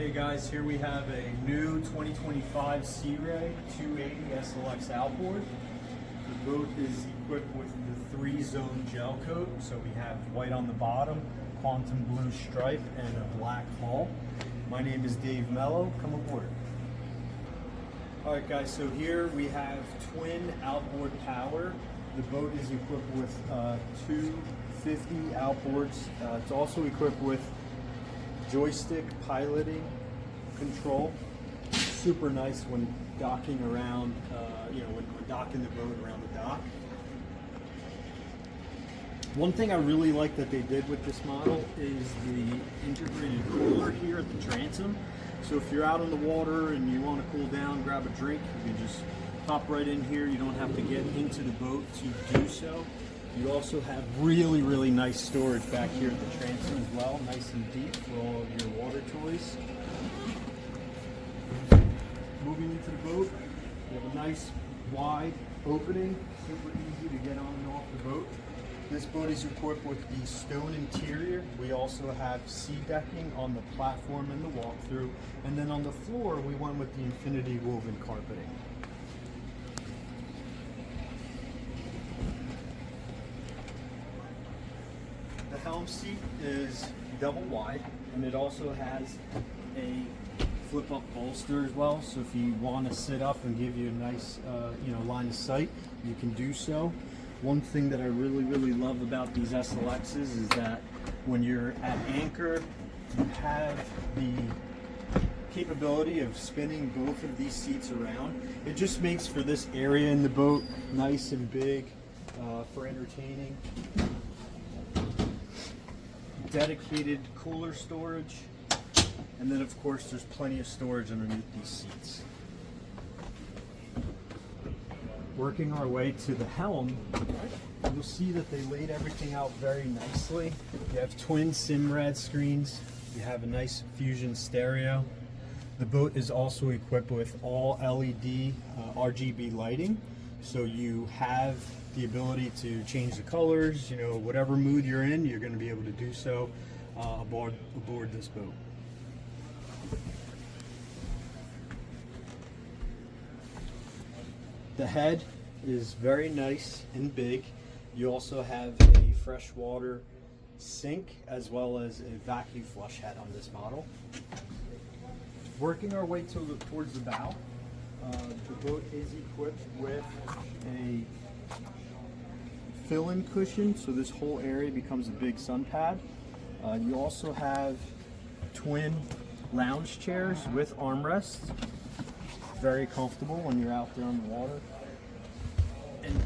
Hey guys, here we have a new 2025 Sea Ray 280 SLX outboard. The boat is equipped with the 3-zone gel coat, so we have white on the bottom, quantum blue stripe, and a black hull. My name is Dave Mello. Come aboard. Alright guys, so here we have twin outboard power. The boat is equipped with 250 outboards. It's also equipped with joystick piloting control. Super nice when docking around, when docking the boat around the dock. One thing I really like that they did with this model is the integrated cooler here at the transom. So if you're out on the water and you want to cool down, grab a drink, you can just pop right in here. You don't have to get into the boat to do so. You also have really nice storage back here at the transom as well, nice and deep for all of your water toys. Moving into the boat, you have a nice wide opening, super easy to get on and off the boat. This boat is equipped with the stone interior. We also have sea decking on the platform and the walkthrough, and then on the floor we went with the infinity woven carpeting. The helm seat is double wide, and it also has a flip-up bolster as well. So if you want to sit up and give you a nice, line of sight, you can do so. One thing that I really love about these SLXs is that when you're at anchor, you have the capability of spinning both of these seats around. It just makes for this area in the boat nice and big for entertaining. Dedicated cooler storage, and then of course there's plenty of storage underneath these seats. Working our way to the helm, you'll see that they laid everything out very nicely. You have twin Simrad screens, you have a nice Fusion stereo. The boat is also equipped with all LED RGB lighting, so you have the ability to change the colors, whatever mood you're in, you're going to be able to do so aboard this boat. The head is very nice and big. You also have a freshwater sink as well as a vacuum flush head on this model. Working our way towards the bow, the boat is equipped with a fill-in cushion, so this whole area becomes a big sun pad. You also have twin lounge chairs with armrests. Very comfortable when you're out there on the water. And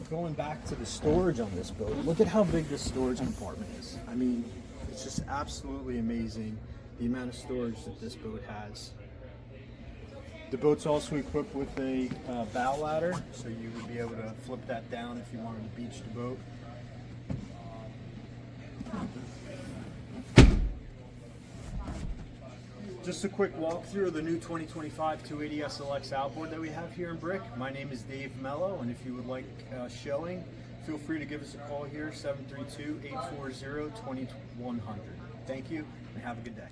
going back to the storage on this boat, look at how big this storage compartment is. I mean, it's just absolutely amazing the amount of storage that this boat has. The boat's also equipped with a bow ladder, so you would be able to flip that down if you wanted to beach the boat. Just a quick walkthrough of the new 2025 280 SLX outboard that we have here in Brick. My name is Dave Mello, and if you would like showing, feel free to give us a call here, 732-840-2100. Thank you, and have a good day.